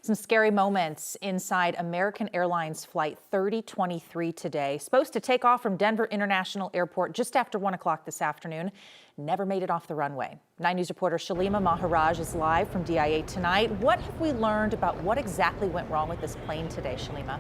Some scary moments inside American Airlines Flight 3023 today. Supposed to take off from Denver International Airport just after 1 o'clock this afternoon. Never made it off the runway. 9 News reporter Shalima Maharaj is live from DIA tonight. What have we learned about what exactly went wrong with this plane today, Shalima?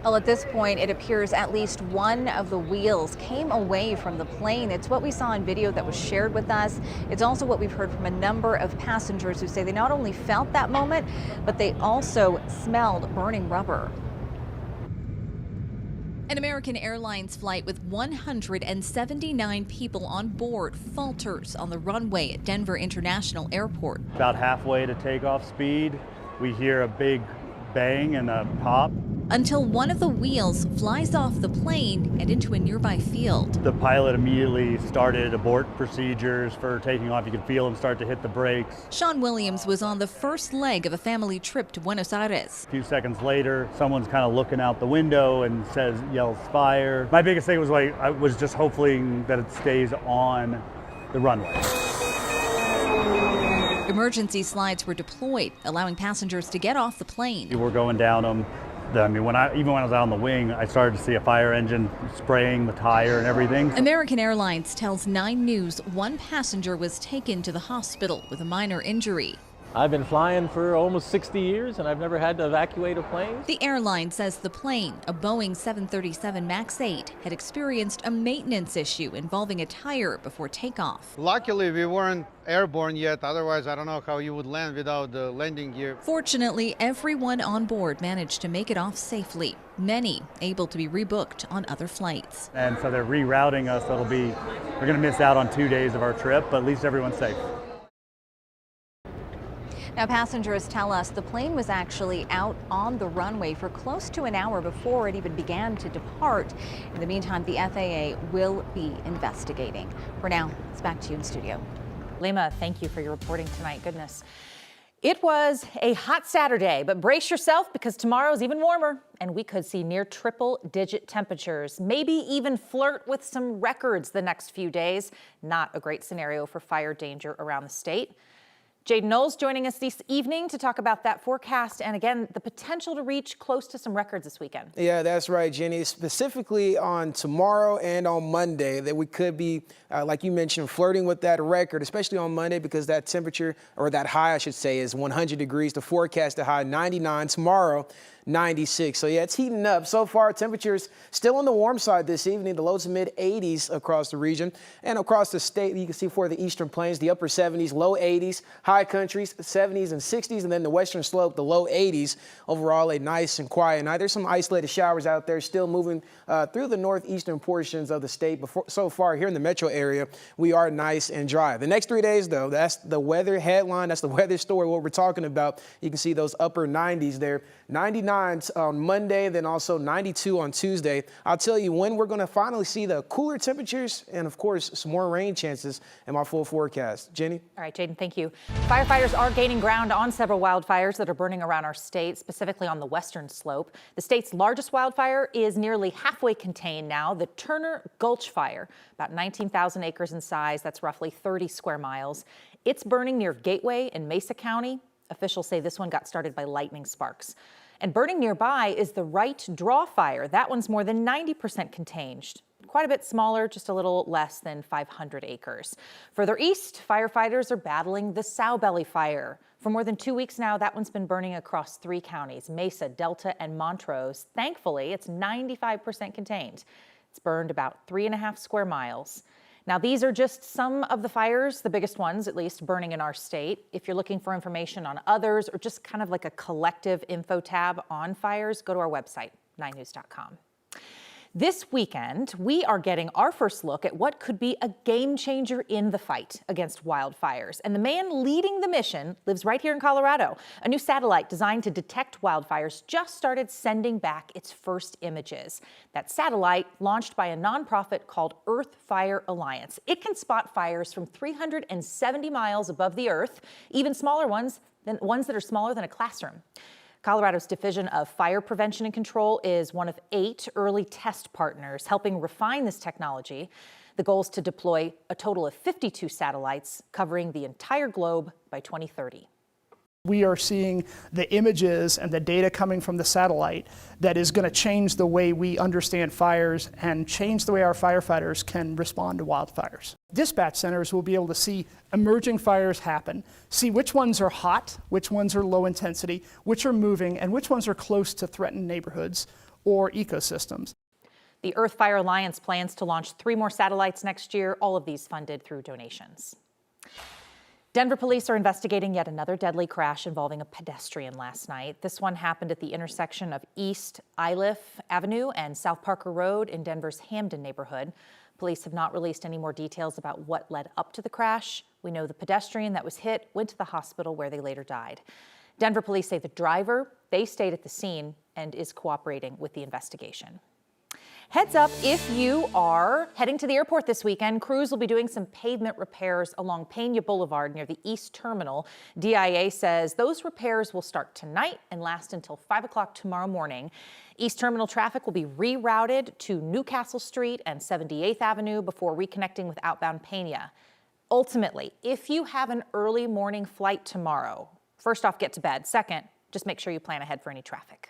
Well, at this point, it appears at least one of the wheels came away from the plane. It's what we saw in video that was shared with us. It's also what we've heard from a number of passengers who say they not only felt that moment, but they also smelled burning rubber. An American Airlines flight with 179 people on board falters on the runway at Denver International Airport. About halfway to takeoff speed, we hear a big bang and a pop. Until one of the wheels flies off the plane and into a nearby field. The pilot immediately started abort procedures for taking off. You could feel him start to hit the brakes. Sean Williams was on the first leg of a family trip to Buenos Aires. A few seconds later, someone's kind of looking out the window and yells fire. My biggest thing was I was just hoping that it stays on the runway. Emergency slides were deployed, allowing passengers to get off the plane. We were going down them. I mean, even when I was out on the wing, I started to see a fire engine spraying the tire and everything. American Airlines tells 9 News one passenger was taken to the hospital with a minor injury. I've been flying for almost 60 years and I've never had to evacuate a plane. The airline says the plane, a Boeing 737 MAX 8, had experienced a maintenance issue involving a tire before takeoff. Luckily, we weren't airborne yet. Otherwise, I don't know how you would land without the landing gear. Fortunately, everyone on board managed to make it off safely. Many able to be rebooked on other flights. And so they're rerouting us. We're going to miss out on 2 days of our trip, but at least everyone's safe. Now, passengers tell us the plane was actually out on the runway for close to an hour before it even began to depart. In the meantime, the FAA will be investigating. For now, it's back to you in studio. Lima, thank you for your reporting tonight. Goodness. It was a hot Saturday, but brace yourself because tomorrow's even warmer and we could see near triple-digit temperatures, maybe even flirt with some records the next few days. Not a great scenario for fire danger around the state. Jaden Knowles joining us this evening to talk about that forecast and, again, the potential to reach close to some records this weekend. Yeah, that's right, Jenny. Specifically on tomorrow and on Monday that we could be, like you mentioned, flirting with that record, especially on Monday because that temperature, or that high, I should say, is 100 degrees. The forecasted high 99. Tomorrow, 96. So yeah, it's heating up. So far, temperatures still on the warm side this evening, the low to mid 80s across the region and across the state. You can see for the eastern plains, the upper 70s, low 80s, high countries, 70s and 60s, and then the western slope, the low 80s. Overall, a nice and quiet night. There's some isolated showers out there still moving through the northeastern portions of the state. So far here in the metro area, we are nice and dry. The next 3 days, though, that's the weather headline. That's the weather story, what we're talking about. You can see those upper 90s there. 99 on Monday, then also 92 on Tuesday. I'll tell you when we're going to finally see the cooler temperatures and, of course, some more rain chances in my full forecast. Jenny? All right, Jaden, thank you. Firefighters are gaining ground on several wildfires that are burning around our state, specifically on the western slope. The state's largest wildfire is nearly halfway contained now, the Turner Gulch Fire, about 19,000 acres in size. That's roughly 30 square miles. It's burning near Gateway in Mesa County. Officials say this one got started by lightning sparks. And burning nearby is the Wright Draw Fire. That one's more than 90% contained. Quite a bit smaller, just a little less than 500 acres. Further east, firefighters are battling the Sow-Belly Fire. For more than 2 weeks now, that one's been burning across 3 counties, Mesa, Delta, and Montrose. Thankfully, it's 95% contained. It's burned about 3.5 square miles. Now, these are just some of the fires, the biggest ones, at least, burning in our state. If you're looking for information on others or just kind of like a collective info tab on fires, go to our website, 9news.com. This weekend, we are getting our first look at what could be a game changer in the fight against wildfires. And the man leading the mission lives right here in Colorado. A new satellite designed to detect wildfires just started sending back its first images. That satellite, launched by a nonprofit called Earth Fire Alliance. It can spot fires from 370 miles above the earth, even smaller ones that are smaller than a classroom. Colorado's Division of Fire Prevention and Control is one of 8 early test partners helping refine this technology. The goal is to deploy a total of 52 satellites covering the entire globe by 2030. We are seeing the images and the data coming from the satellite that is going to change the way we understand fires and change the way our firefighters can respond to wildfires. Dispatch centers will be able to see emerging fires happen, see which ones are hot, which ones are low intensity, which are moving, and which ones are close to threatened neighborhoods or ecosystems. The Earth Fire Alliance plans to launch 3 more satellites next year, all of these funded through donations. Denver police are investigating yet another deadly crash involving a pedestrian last night. This one happened at the intersection of East Iliff Avenue and South Parker Road in Denver's Hamden neighborhood. Police have not released any more details about what led up to the crash. We know the pedestrian that was hit went to the hospital where they later died. Denver police say the driver, they stayed at the scene and is cooperating with the investigation. Heads up, if you are heading to the airport this weekend, crews will be doing some pavement repairs along Pena Boulevard near the East Terminal. DIA says those repairs will start tonight and last until 5 o'clock tomorrow morning. East Terminal traffic will be rerouted to Newcastle Street and 78th Avenue before reconnecting with outbound Pena. Ultimately, if you have an early morning flight tomorrow, first off, get to bed. Second, just make sure you plan ahead for any traffic.